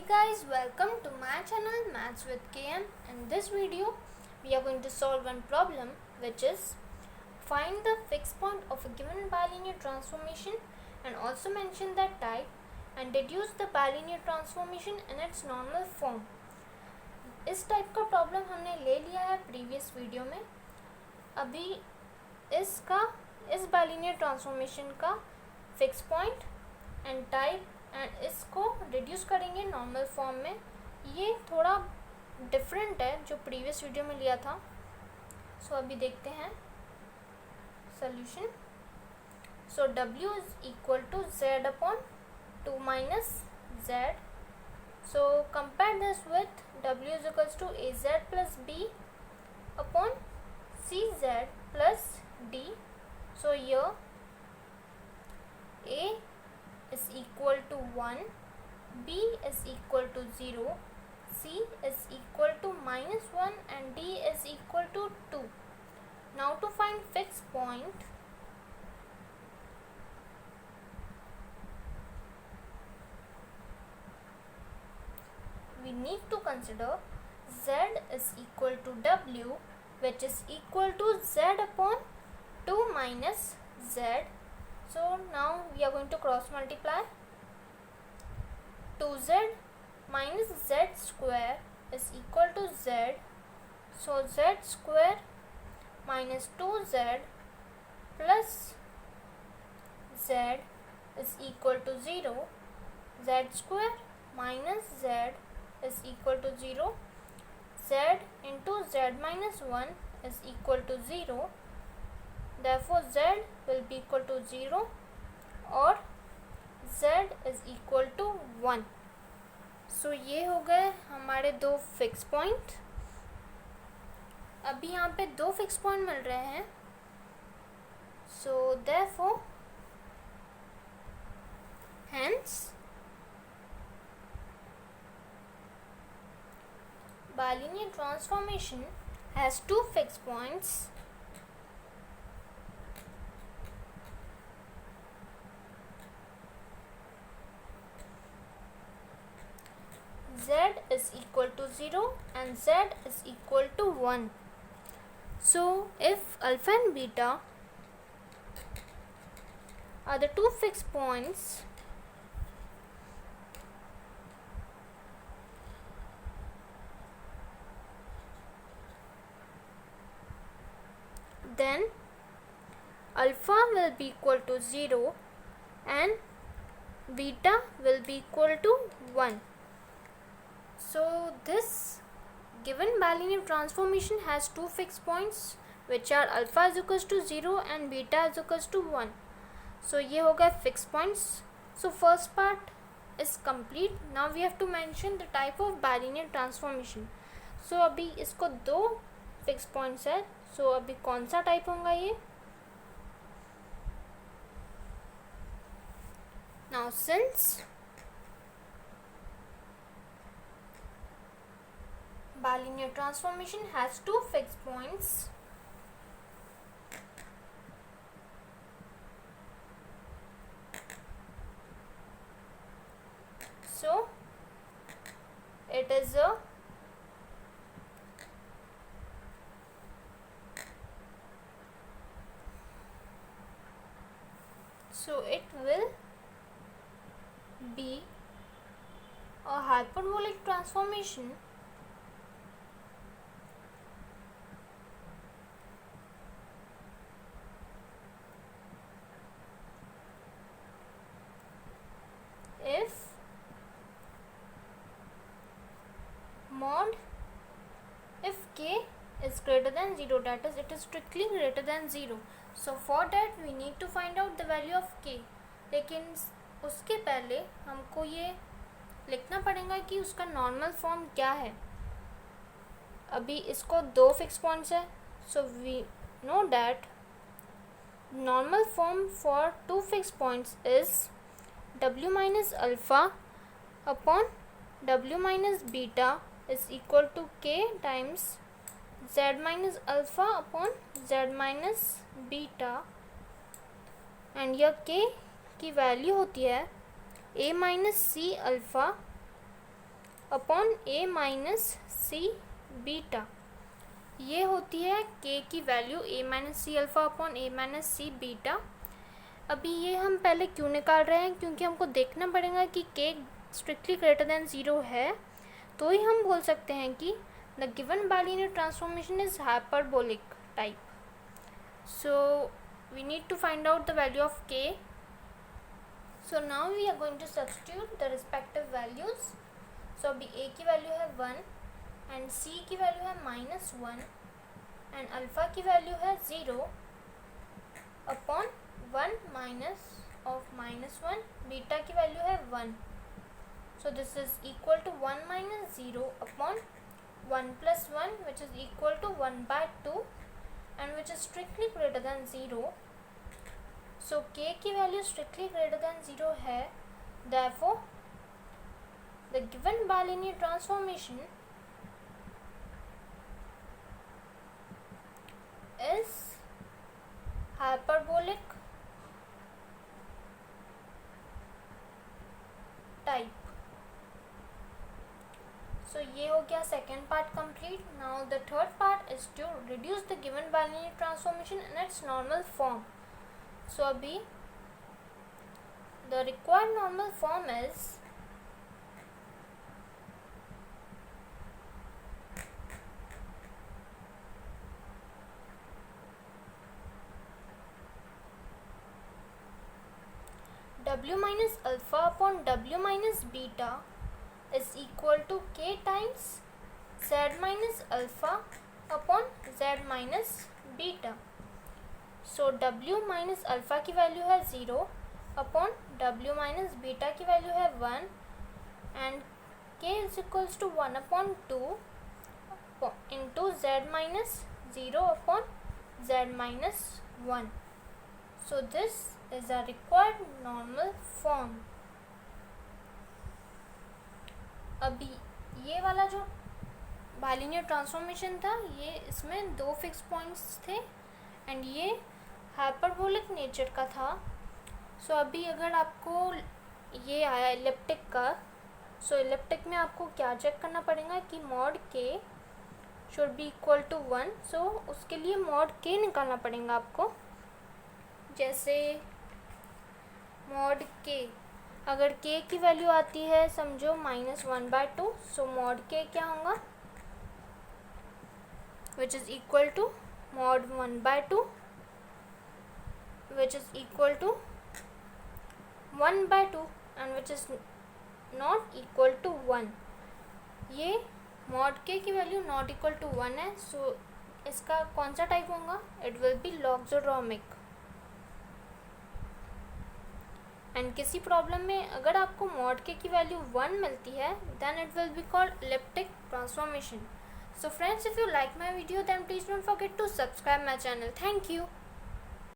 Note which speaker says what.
Speaker 1: guys, welcome to my channel Maths with KM. In this video, we are going to solve one problem which is find the fixed point of a given bilinear transformation and also mention that type and deduce the bilinear transformation in its normal form. इस type का problem हमने ले लिया है previous video में. अभी इस bilinear transformation का fix point and type and इसको रिड्यूस करेंगे नॉर्मल फॉर्म में. ये थोड़ा डिफरेंट है जो प्रीवियस वीडियो में लिया था. सो अभी देखते हैं solution. So W is equal to Z upon 2 minus Z. So compare this with W is equals to AZ plus B upon CZ plus D. So here A is equal to 1, B is equal to 0, C is equal to minus 1 and D is equal to 2. Now to find fixed point, we need to consider Z is equal to W, which is equal to Z upon 2 minus Z. So now we are going to cross multiply. 2Z minus Z square is equal to Z. So Z square minus 2Z plus Z is equal to 0. Z square minus Z is equal to 0. Z into Z minus 1 is equal to 0. Therefore Z will be equal to 0 or Z is equal to 1. So ये हो गए हमारे दो fix point. अभी यहाँ पे दो fix point मिल रहे हैं. So therefore hence bilinear transformation has two fixed points Z is equal to 0 and Z is equal to 1. So if alpha and beta are the two fixed points, then alpha will be equal to 0 and beta will be equal to 1. So this given bilinear transformation has two fixed points which are alpha is equals to 0 and beta is equals to 1. So ये हो गए fixed points. So first part is complete. Now we have to mention the type of bilinear transformation. So अभी इसको दो fixed points है. So अभी कौन सा टाइप होगा ये? Now since bilinear transformation has two fixed points, so it is a it will be a hyperbolic transformation if k is greater than 0, that is it is strictly greater than 0. So for that we need to find out the value of k. लेकिन उसके पहले हमको ये लिखना पड़ेगा कि उसका normal form क्या है. अभी इसको दो फिक्स पॉइंट्स है. So we know that normal form for two fix points is W minus alpha upon W minus beta is equal to k times Z minus alpha upon Z minus beta. And यह k की value होती है a minus c alpha upon a minus c beta. ये होती है k की value a minus c alpha upon a minus c beta. अभी ये हम पहले क्यों निकाल रहे हैं, क्योंकि हमको देखना पड़ेगा कि k स्ट्रिक्टली ग्रेटर देन 0 है, तो ही हम बोल सकते हैं कि the given bilinear transformation is hyperbolic type. So we need to find out the value of k. So now we are going to substitute the respective values. So अभी a की value है 1 एंड c की value है -1 and alpha की value है 0 upon 1 minus of -1, beta की value है 1. So this is equal to 1 minus 0 upon 1 plus 1, which is equal to 1 by 2 and which is strictly greater than 0. So k की value strictly greater than 0 है, therefore the given bilinear transformation is hyperbolic type. So ये हो गया second part complete. Now the third part is to reduce the given bilinear transformation in its normal form. So अभी the required normal form is w minus alpha upon w minus beta is equal to k times z minus alpha upon z minus beta. So w minus alpha की value है 0 अपॉन w minus beta की value है 1 and k is equals to 1 अपॉन 2 into z minus 0 upon z minus 1. So this is a required normal form. अभी ये वाला जो बाइलिनियर ट्रांसफॉर्मेशन था, ये इसमें 2 फिक्स पॉइंट्स थे एंड ये हाइपरबोलिक नेचर का था. सो अभी अगर आपको ये आया इलिप्टिक का, सो इलिप्टिक में आपको क्या चेक करना पड़ेगा कि mod k should be equal to 1. So उसके लिए मॉड k निकालना पड़ेगा आपको. जैसे मॉड k, अगर k की वैल्यू आती है समझो -1/2, सो मॉड k क्या होगा, which is equal to mod 1/2 which is equal to 1/2 and which is not equal to 1. ये mod k की वैल्यू not equal to 1 है. सो इसका कौन सा टाइप होगा, it will be logarithmic. And किसी प्रॉब्लम में अगर आपको mod k की वैल्यू 1 मिलती है, then it will be called elliptic transformation. So friends, if you like my video, then please don't forget to subscribe my channel. Thank you.